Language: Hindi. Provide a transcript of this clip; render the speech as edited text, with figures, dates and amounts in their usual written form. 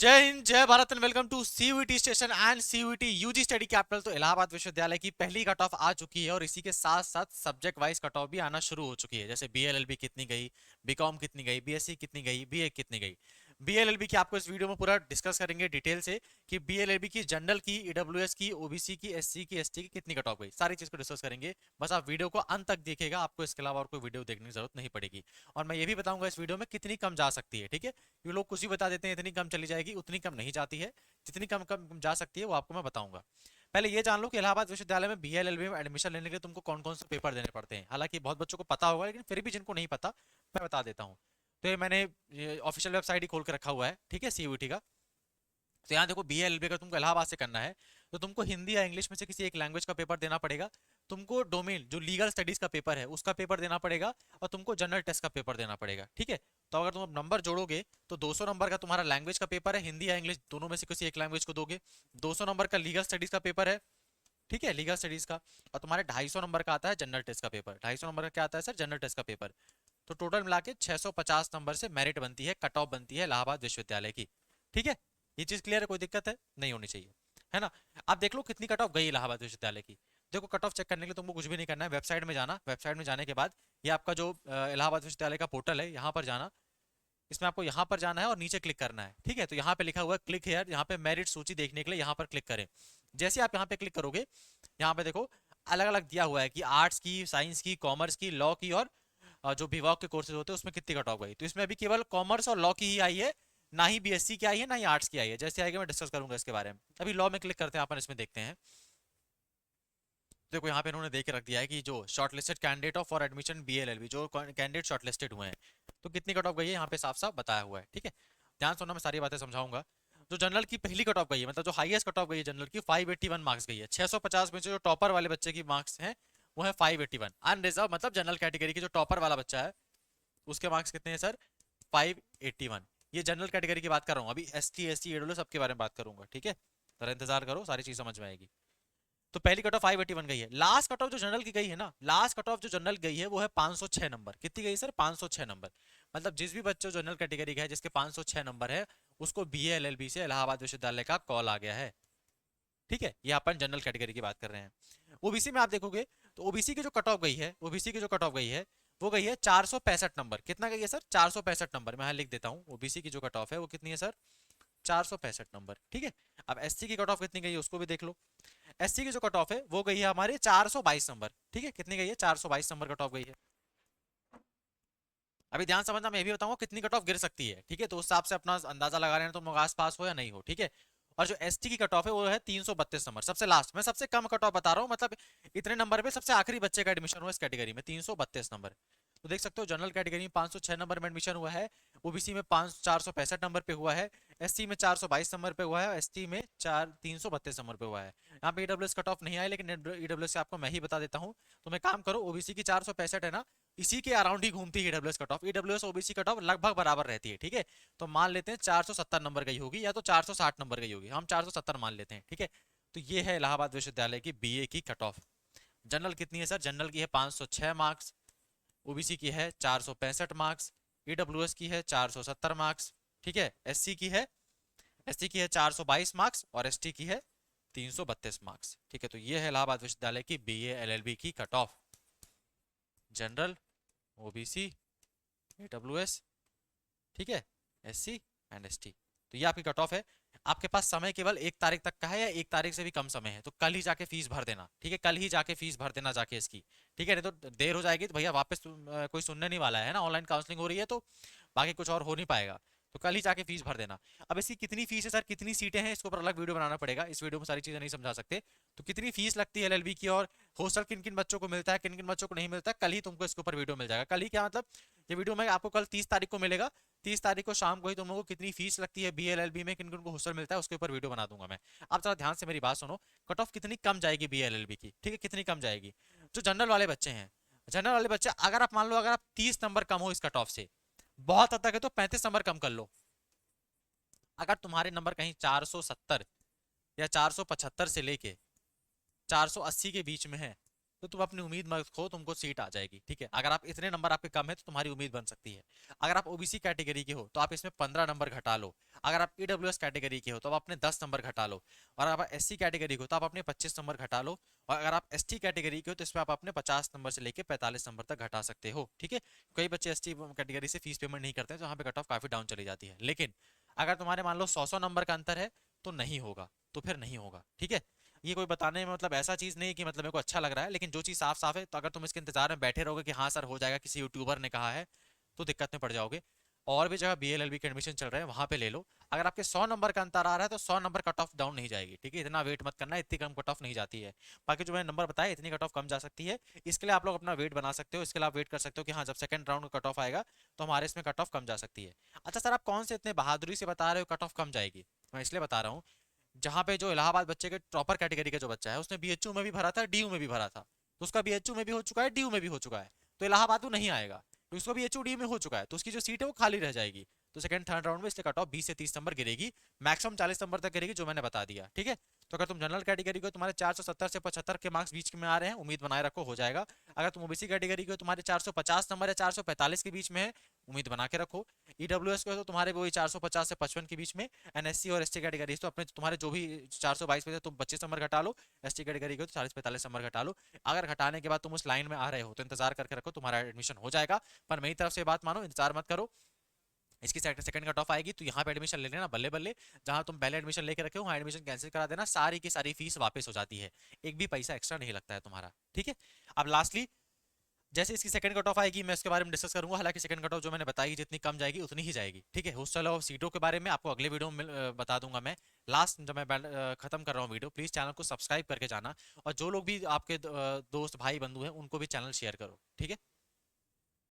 जय हिंद जय Bharat and welcome to CUET station and CUET UG study capital. तो इलाहाबाद विश्वविद्यालय की पहली कट ऑफ आ चुकी है और इसी के साथ साथ सब्जेक्ट वाइज कट ऑफ भी आना शुरू हो चुकी है। जैसे बीएलएलबी कितनी गई, बीकॉम कितनी गई, बीएससी कितनी गई, बीए कितनी गई। बीएलएलबी की आपको इस वीडियो में पूरा डिस्कस करेंगे डिटेल से कि बीएलएलबी की जनरल की, ईडब्ल्यूएस की, ओबीसी की, एससी की, एसटी की कितनी कट ऑफ गई, सारी चीज को डिस्कस करेंगे। बस आप वीडियो को अंत तक देखिएगा, आपको इसके अलावा और कोई वीडियो देखने की जरूरत नहीं पड़ेगी। और मैं ये भी बताऊंगा इस वीडियो में कितनी कम जा सकती है। ठीक है, ये लोग कुछ ही बता देते हैं इतनी कम चली जाएगी, उतनी कम नहीं जाती है। जितनी कम कम जा सकती है वो आपको मैं बताऊंगा। पहले ये जान लो कि इलाहाबाद विश्वविद्यालय में बीएलएलबी में एडमिशन लेने के लिए तुमको कौन कौन से पेपर देने पड़ते हैं। हालांकि बहुत बच्चों को पता होगा, लेकिन फिर भी जिनको नहीं पता मैं बता देता हूँ। तो ये मैंने ऑफिशियल वेबसाइट ही खोल के रखा हुआ है, ठीक है, सीयूईटी का। तो यहाँ देखो, बीएलएलबी अगर तुमको इलाहाबाद से करना है तो तुमको हिंदी या इंग्लिश में से किसी एक लैंग्वेज का पेपर देना पड़ेगा। तुमको डोमेन जो लीगल स्टडीज का पेपर है उसका पेपर देना पड़ेगा, और तुमको जनरल टेस्ट का पेपर देना पड़ेगा। ठीक है, तो अगर तुम अब नंबर जोड़ोगे तो 200 नंबर का तुम्हारा लैंग्वेज का पेपर है, हिंदी या इंग्लिश दोनों में से किसी एक लैंग्वेज को दोगे। 200 नंबर का लीगल स्टडीज का पेपर है, ठीक है, लीगल स्टडीज का। और तुम्हारे 250 नंबर का आता है जनरल टेस्ट का पेपर। 250 नंबर का क्या आता है सर? जनरल टेस्ट का पेपर। तो टोटल मिला के 650 नंबर से मेरिट बनती है, कट ऑफ बनती है इलाहाबाद विश्वविद्यालय की। ठीक है, ये चीज क्लियर है? कोई दिक्कत है? नहीं होनी चाहिए, है ना। अब देख लो कितनी कट ऑफ गई इलाहाबाद विश्वविद्यालय की। देखो, कट ऑफ चेक करने के लिए तुमको कुछ भी नहीं करना है, वेबसाइट में जाना। वेबसाइट में जाने के बाद ये आपका जो इलाहाबाद विश्वविद्यालय का पोर्टल है, यहाँ पर जाना। इसमें आपको यहाँ पर जाना है और नीचे क्लिक करना है। ठीक है, तो यहाँ पे लिखा हुआ है क्लिक हेयर, यहाँ पे मेरिट सूची देखने के लिए यहाँ पर क्लिक करें। जैसे आप यहाँ पे क्लिक करोगे, यहाँ पे देखो अलग अलग दिया हुआ है कि आर्ट्स की, साइंस की, कॉमर्स की, लॉ की, और जो विभाग के कोर्सेज होते हैं उसमें कितनी कट ऑफ गई। तो इसमें अभी केवल कॉमर्स और लॉ की ही आई है, ना ही बीएससी की आई है, ना ही आर्ट्स की आई है। जैसे आएगा मैं डिस्कस करूंगा इसके बारे में। अभी लॉ में क्लिक करते हैं, अपन इसमें देखते हैं। देखो यहाँ पे इन्होंने देख के रख दिया है कि जो shortlisted candidate of for admission BLLB, जो कैंडिडेट शॉर्टलिस्टेड हुए हैं, तो कितनी कट ऑफ गई है यहाँ पे साफ साफ बताया हुआ है। ठीक है, ध्यान सुनना, मैं सारी बातें समझाऊंगा। जो जनरल की पहली कट ऑफ गई है, मतलब जो हाईएस्ट कट ऑफ गई है जनरल की, 581 मार्क्स गई है। 650 में से जो टॉपर वाले बच्चे की मार्क्स हैं वो है 581। अनरिजर्व मतलब जनरल कैटेगरी की जो टॉपर वाला बच्चा है उसके मार्क्स कितने हैं सर? 581। ये जनरल कैटेगरी की बात कर रहा हूँ, अभी एसटी, एससी, एडब्ल्यू सबके बारे में बात करूंगा। ठीक है, जरा इंतजार करो, सारी चीज समझ में आएगी। तो पहली कट ऑफ 581 गई है। लास्ट कट ऑफ जो जनरल की गई है ना, लास्ट कट ऑफ जो जनरल गई है वो है 506 नंबर। कितनी गई सर? 506 नंबर। मतलब जिस भी बच्चे जनरल कैटेगरी का है जिसके 506 नंबर है, उसको बीएलएलबी से इलाहाबाद विश्वविद्यालय का कॉल आ गया है। ठीक है, ये अपन जनरल कैटेगरी की बात कर रहे हैं। ओबीसी में आप देखोगे तो ओबीसी की जो कट ऑफ गई है, ओबीसी की जो कट ऑफ गई है वो गई है 465 नंबर। कितना गई है सर? 465 नंबर। मैं यहाँ लिख देता हूँ, ओबीसी की जो कट ऑफ है वो कितनी है सर? 465 नंबर। ठीक है, अब एससी की कट ऑफ कितनी गई है उसको भी देख लो। एससी की जो कट ऑफ है वो गई है हमारे 422 नंबर। ठीक है, कितनी गई है? 422 नंबर कट ऑफ गई है। अभी ध्यान समझना, मैं ये भी बताऊंगा कितनी कट ऑफ गिर सकती है। ठीक है, तो उस हिसाब से अपना अंदाजा लगा रहे हैं तुम लोग आस पास हो या नहीं हो। ठीक है, और जो एसटी की कट ऑफ है वो है 332 नंबर, सबसे लास्ट। मैं सबसे कम कट ऑफ बता रहा हूँ, मतलब इतने नंबर पे सबसे आखिरी बच्चे का एडमिशन हुआ इस कैटेगरी में, 332 नंबर। तो देख सकते हो जनरल कैटेगरी में 506 नंबर में एडमिशन हुआ है, ओबीसी में 465 नंबर पे हुआ है, एससी में 422 नंबर पे हुआ है, एसटी में 332 नंबर पे हुआ है। यहाँ पे ईडब्ल्यूएस कट ऑफ नहीं आई, लेकिन ईडब्ल्यूएस से आपको मैं ही बता देता हूँ। तो मैं काम करो, ओबीसी की 465 है ना, इसी के अराउंड ही घूमती है EWS cut off. EWS OBC cut off लगभग बराबर रहती है। ठीक है, तो मान लेते हैं 470 नंबर गई होगी या तो 460 नंबर गई होगी, हम 470 मान लेते हैं। ठीक है, तो ये है इलाहाबाद विश्वविद्यालय की बीए की कट ऑफ। जनरल कितनी है सर? जनरल की है 506 मार्क्स, ओबीसी की है 465 मार्क्स, ईडब्ल्यूएस की है 470 मार्क्स। ठीक है, एससी की है, एसटी की है 422 मार्क्स, और एसटी की है 332 मार्क्स। ठीक है, तो ये है इलाहाबाद विश्वविद्यालय की बीए एलएलबी की cut off. General, OBC, EWS, ठीक है, एससी एंड एसटी। तो ये आपकी कट ऑफ है। आपके पास समय केवल 1 तारीख तक का है, या 1 तारीख से भी कम समय है, तो कल ही जाके फीस भर देना। ठीक है, कल ही जाके फीस भर देना जाके इसकी। ठीक है, नहीं तो देर हो जाएगी तो भैया वापस कोई सुनने नहीं वाला है ना, ऑनलाइन काउंसलिंग हो रही है तो बाकी कुछ और हो नहीं पाएगा। तो कल ही जाके फीस भर देना। अब इसकी कितनी फीस है सर, कितनी सीटें हैं, इसके ऊपर अलग वीडियो बनाना पड़ेगा, इस वीडियो में सारी चीजें नहीं समझा सकते। तो कितनी फीस लगती है एलएलबी की, और हॉस्टल किन किन बच्चों को मिलता है, किन किन बच्चों को नहीं मिलता है, कल ही तुमको इसके ऊपर वीडियो मिल जाएगा। कल ही क्या मतलब, ये वीडियो मैं आपको कल 30 तारीख को मिलेगा। 30 तारीख को शाम को ही तुम लोगों को कितनी फीस लगती है बीएलएलबी में, किन किन को हॉस्टल मिलता है, उसके ऊपर वीडियो बना दूंगा मैं। आप जरा ध्यान से मेरी बात सुनो, कट ऑफ कितनी कम जाएगी बीएलएलबी की। ठीक है, कितनी कम जाएगी? जो जनरल वाले बच्चे हैं, जनरल वाले बच्चे, अगर आप मान लो अगर आप 30 नंबर कम हो इस कट ऑफ से, बहुत हद तक है तो 35 नंबर कम कर लो। अगर तुम्हारे नंबर कहीं 470 या 475 से लेके 480 के बीच में है, तो तुम अपनी उम्मीद मत खो, तुमको सीट आ जाएगी, ठीक है। अगर आप इतने नंबर आपके कम है तो तुम्हारी उम्मीद बन सकती है। अगर आप ओबीसी कैटेगरी के हो तो आप इसमें 15 नंबर घटा लो। अगर आप ईडब्ल्यूएस कैटेगरी के हो तो आप अपने 10 नंबर घटा लो। और अगर आप एससी कैटेगरी के हो तो आप अपने 25 नंबर घटा लो। और अगर आप एसटी कैटेगरी के हो तो इसमें आप अपने 50 नंबर से लेके 45 नंबर तक घटा सकते हो, ठीक है। कई बच्चे एसटी कैटेगरी से फीस पेमेंट नहीं करते हैं, तो यहाँ पे कट ऑफ काफी डाउन चली जाती है। लेकिन अगर तुम्हारे मान लो 100-100 नंबर का अंतर है तो नहीं होगा, तो फिर नहीं होगा, ठीक है। ये कोई बताने में मतलब ऐसा चीज नहीं है कि मतलब मेरे को अच्छा लग रहा है, लेकिन जो चीज साफ साफ है, तो अगर तुम इसके इंतजार में बैठे रहोगे कि हाँ सर हो जाएगा, किसी यूट्यूबर ने कहा है, तो दिक्कत में पड़ जाओगे। और भी जगह बीएलएलबी के एडमिशन चल रहे हैं, वहां पे ले लो। अगर आपके 100 नंबर का अंतर आ रहा है तो 100 नंबर कट ऑफ डाउन नहीं जाएगी, ठीक है। इतना वेट मत करना, इतनी कम कट ऑफ नहीं जाती है। बाकी जो मैंने नंबर बताया इतनी कट ऑफ कम जा सकती है। इसके लिए आप लोग अपना वेट बना सकते हो, इसके लिए आप वेट कर सकते हो कि हाँ जब सेकंड राउंड का कट ऑफ आएगा तो हमारे इसमें कट ऑफ कम जा सकती है। अच्छा सर, आप कौन से इतने बहादुरी से बता रहे हो कट ऑफ कम जाएगी? मैं इसलिए बता रहा हूँ, जहाँ पे जो इलाहाबाद बच्चे के टॉपर कैटेगरी का जो बच्चा है उसने बीएचयू में भी भरा था, डीयू में भी भरा था, तो उसका बीएचयू में भी हो चुका है, डीयू में भी हो चुका है, तो इलाहाबाद वो नहीं आएगा। तो इसको बीएचयू डी में हो चुका है, तो उसकी जो सीट है वो खाली रह जाएगी। तो सेकंड थर्ड राउंड में इसलिए कट ऑफ 20 से 30 नंबर गिरेगी, मैक्सिमम 40 नंबर तक गिरेगी, जो मैंने बता दिया, ठीक है। तो अगर तुम जनरल कैटेगरी को तुम्हारे 470 से 75 के मार्क्स बीच में आ रहे हैं, उम्मीद बनाए रखो हो जाएगा। अगर तुम ओबीसी कैटेगरी को तुम्हारे 450 नंबर या 445 के बीच में है, उम्मीद बना के रखो। ईडब्ल्यूएस को तो तुम्हारे वही 450 से 55 के बीच में। एनएससी और एसटी कैटेगरी तो अपने तुम्हारे जो भी 422 में थे तुम 25 नंबर घटा लो, एसटी कैटेगरी को तो 40-45 नंबर घटा लो। अगर घटाने के बाद तुम उस लाइन में आ रहे हो तो इंतजार करके रखो, तुम्हारा एडमिशन हो जाएगा। पर मेरी तरफ से बात मानो, इंतजार मत करो। इसकी सेकंड कट ऑफ आएगी तो यहाँ पे एडमिशन ले लेना बल्ले बल्ले। जहाँ तुम पहले एडमिशन लेके रखे हो वहाँ एडमिशन कैंसिल करा देना, सारी की सारी फीस वापस हो जाती है, एक भी पैसा एक्स्ट्रा नहीं लगता है तुम्हारा, ठीक है। अब लास्टली, जैसे इसकी सेकंड कट ऑफ आएगी मैं उसके बारे में डिस्कस करूंगा। हालांकि सेकंड कट ऑफ जो मैंने बताई जितनी कम जाएगी उतनी ही जाएगी, ठीक है। हॉस्टल और सीटों के बारे में आपको अगले वीडियो में बता दूंगा मैं। लास्ट जब मैं खत्म कर रहा हूँ वीडियो, प्लीज चैनल को सब्सक्राइब करके जाना। और जो लोग भी आपके दोस्त भाई बंधु हैं उनको भी चैनल शेयर करो, ठीक है।